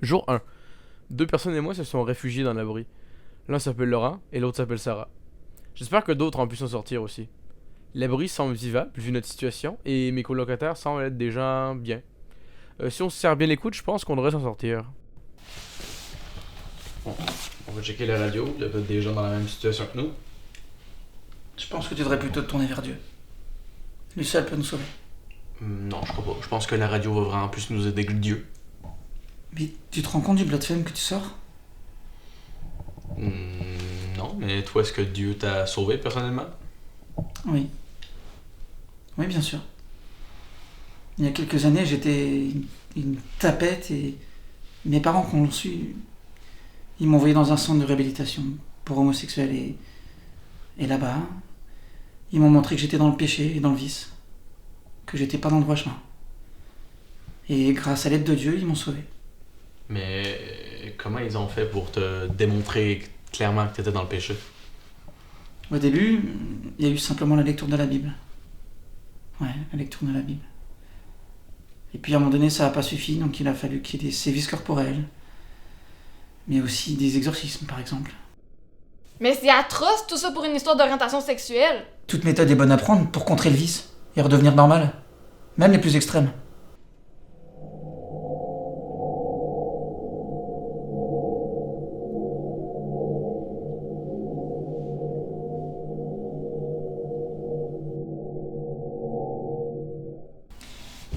Jour 1. Deux personnes et moi se sont réfugiés dans l'abri. L'un s'appelle Laurent et l'autre s'appelle Sarah. J'espère que d'autres ont pu s'en sortir aussi. L'abri semble vivable vu notre situation et mes colocataires semblent être des gens bien. Si on se sert bien l'écoute, je pense qu'on devrait s'en sortir. Bon, on va checker la radio, il y a peut-être des gens dans la même situation que nous. Je pense que tu devrais plutôt te tourner vers Dieu. Lui seul peut nous sauver. Non, je crois pas. Je pense que la radio va vraiment plus nous aider que Dieu. Mais tu te rends compte du blasphème que tu sors? Non, mais toi, est-ce que Dieu t'a sauvé personnellement? Oui. Oui, bien sûr. Il y a quelques années, j'étais une tapette et mes parents, quand l'ont su, ils m'ont envoyé dans un centre de réhabilitation pour homosexuels et là-bas, ils m'ont montré que j'étais dans le péché et dans le vice, que j'étais pas dans le droit chemin. Et grâce à l'aide de Dieu, ils m'ont sauvé. Mais comment ils ont fait pour te démontrer clairement que t'étais dans le péché? Au début, il y a eu simplement la lecture de la Bible. Ouais, la lecture de la Bible. Et puis à un moment donné, ça n'a pas suffi, donc il a fallu qu'il y ait des sévices corporels, mais aussi des exorcismes, par exemple. Mais c'est atroce tout ça pour une histoire d'orientation sexuelle. Toute méthode est bonne à prendre pour contrer le vice et redevenir normal, même les plus extrêmes.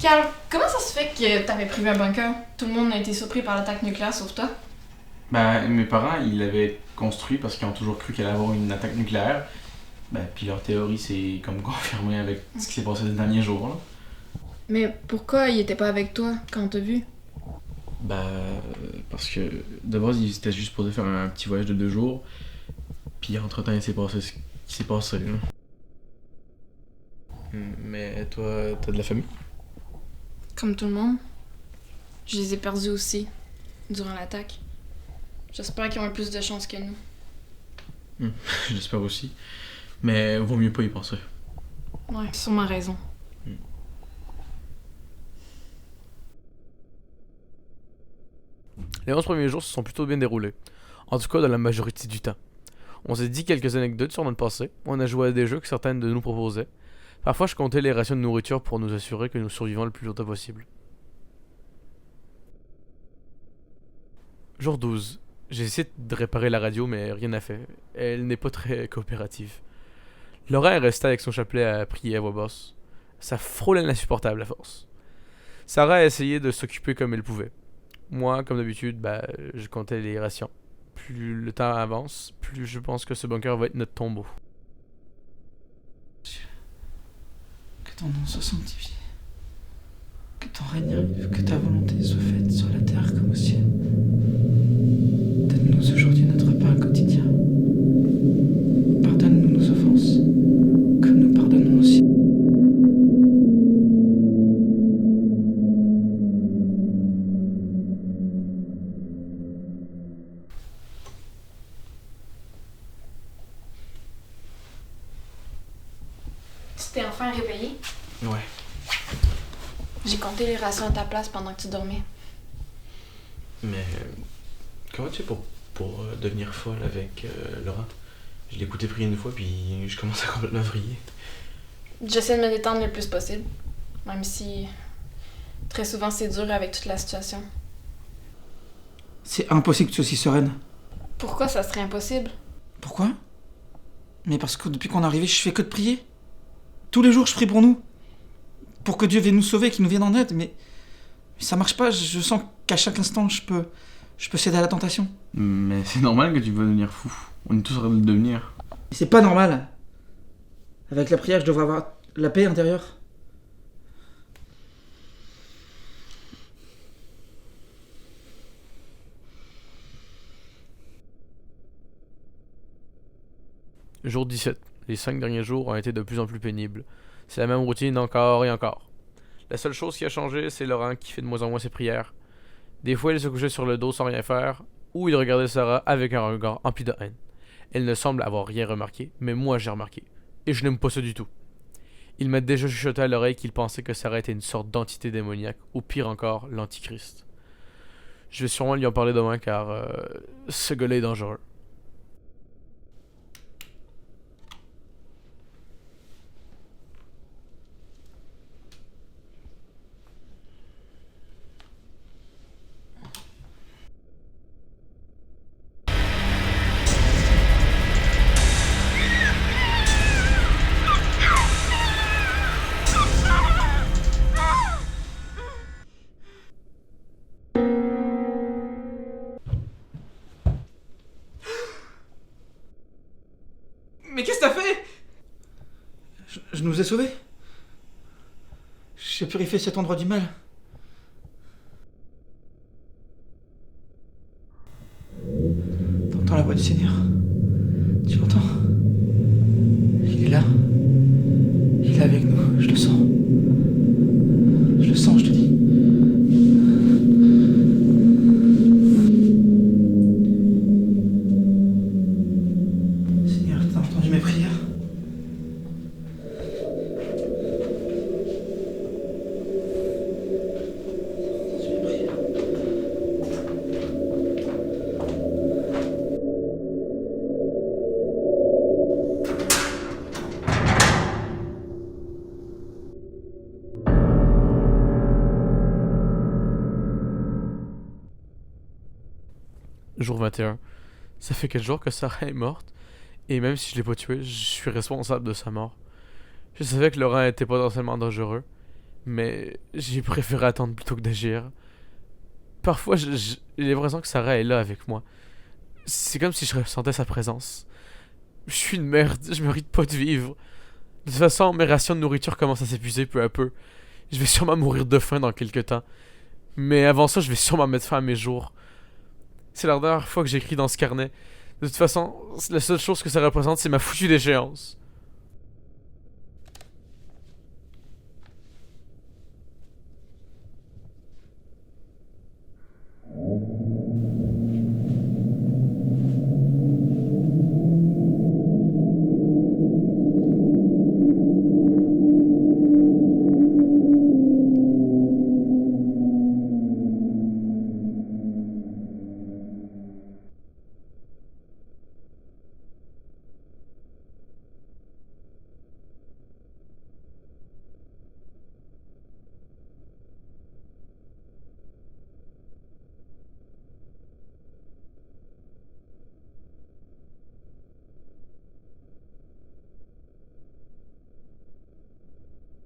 Carl, comment ça se fait que t'avais prévu un bunker? Tout le monde a été surpris par l'attaque nucléaire sauf toi. Ben, mes parents, ils l'avaient construit parce qu'ils ont toujours cru qu'elle allait avoir une attaque nucléaire. Ben, puis leur théorie s'est comme confirmée avec ce qui s'est passé ces derniers jours, là. Mais pourquoi il était pas avec toi quand on t'a vu? Ben, parce que de base, ils étaient juste pour faire un petit voyage de 2 jours. Puis entre-temps, il s'est passé ce qui s'est passé, là. Mais toi, t'as de la famille? Comme tout le monde. Je les ai perdus aussi, durant l'attaque. J'espère qu'ils ont eu plus de chance que nous. J'espère aussi. Mais vaut mieux pas y penser. Ouais, sûrement raison. Les 11 premiers jours se sont plutôt bien déroulés. En tout cas, dans la majorité du temps. On s'est dit quelques anecdotes sur notre passé. On a joué à des jeux que certaines de nous proposaient. Parfois, je comptais les rations de nourriture pour nous assurer que nous survivons le plus longtemps possible. Jour 12. J'ai essayé de réparer la radio, mais rien n'a fait. Elle n'est pas très coopérative. Laurent est resté avec son chapelet à prier à voix basse. Ça frôlait l'insupportable à force. Sarah a essayé de s'occuper comme elle pouvait. Moi, comme d'habitude, je comptais les rations. Plus le temps avance, plus je pense que ce bunker va être notre tombeau. Que ton nom soit sanctifié. Que ton règne arrive, que ta volonté soit faite sur la terre comme au ciel. Donne-nous aujourd'hui notre pain quotidien. Pardonne-nous nos offenses, comme nous pardonnons aussi. Tu t'es enfin réveillé? Ouais. J'ai compté les rations à ta place pendant que tu dormais. Mais comment tu fais pour devenir folle avec Laurent? Je l'ai écouté prier une fois, puis je commence à complètement vriller. J'essaie de me détendre le plus possible, même si très souvent c'est dur avec toute la situation. C'est impossible que tu sois aussi sereine. Pourquoi ça serait impossible? Pourquoi? Mais parce que depuis qu'on est arrivé, je fais que de prier. Tous les jours, je prie pour nous. Pour que Dieu vienne nous sauver, qu'il nous vienne en aide, mais ça marche pas. Je sens qu'à chaque instant, je peux céder à la tentation. Mais c'est normal que tu veux devenir fou. On est tous en train de le devenir. Et c'est pas normal. Avec la prière, je devrais avoir la paix intérieure. Jour 17. Les 5 derniers jours ont été de plus en plus pénibles. C'est la même routine encore et encore. La seule chose qui a changé, c'est Laurent qui fait de moins en moins ses prières. Des fois, il se couchait sur le dos sans rien faire, ou il regardait Sarah avec un regard empli de haine. Elle ne semble avoir rien remarqué, mais moi j'ai remarqué. Et je n'aime pas ça du tout. Il m'a déjà chuchoté à l'oreille qu'il pensait que Sarah était une sorte d'entité démoniaque, ou pire encore, l'Antichrist. Je vais sûrement lui en parler demain car ce gars-là est dangereux. Mais qu'est-ce que t'as fait? Je nous ai sauvés. J'ai purifié cet endroit du mal. T'entends la voix du Seigneur? Tu l'entends? Il est là. Il est avec nous, je le sens. Je le sens, je te dis. Seigneur, t'as entendu mes prières? Jour 21. Ça fait quelques jours que Sarah est morte, et même si je l'ai pas tuée, je suis responsable de sa mort. Je savais que Laurent était potentiellement dangereux, mais j'ai préféré attendre plutôt que d'agir. Parfois, j'ai l'impression que Sarah est là avec moi. C'est comme si je ressentais sa présence. Je suis une merde, je mérite pas de vivre. De toute façon, mes rations de nourriture commencent à s'épuiser peu à peu. Je vais sûrement mourir de faim dans quelques temps. Mais avant ça, je vais sûrement mettre fin à mes jours. C'est la dernière fois que j'écris dans ce carnet. De toute façon, la seule chose que ça représente, c'est ma foutue déchéance.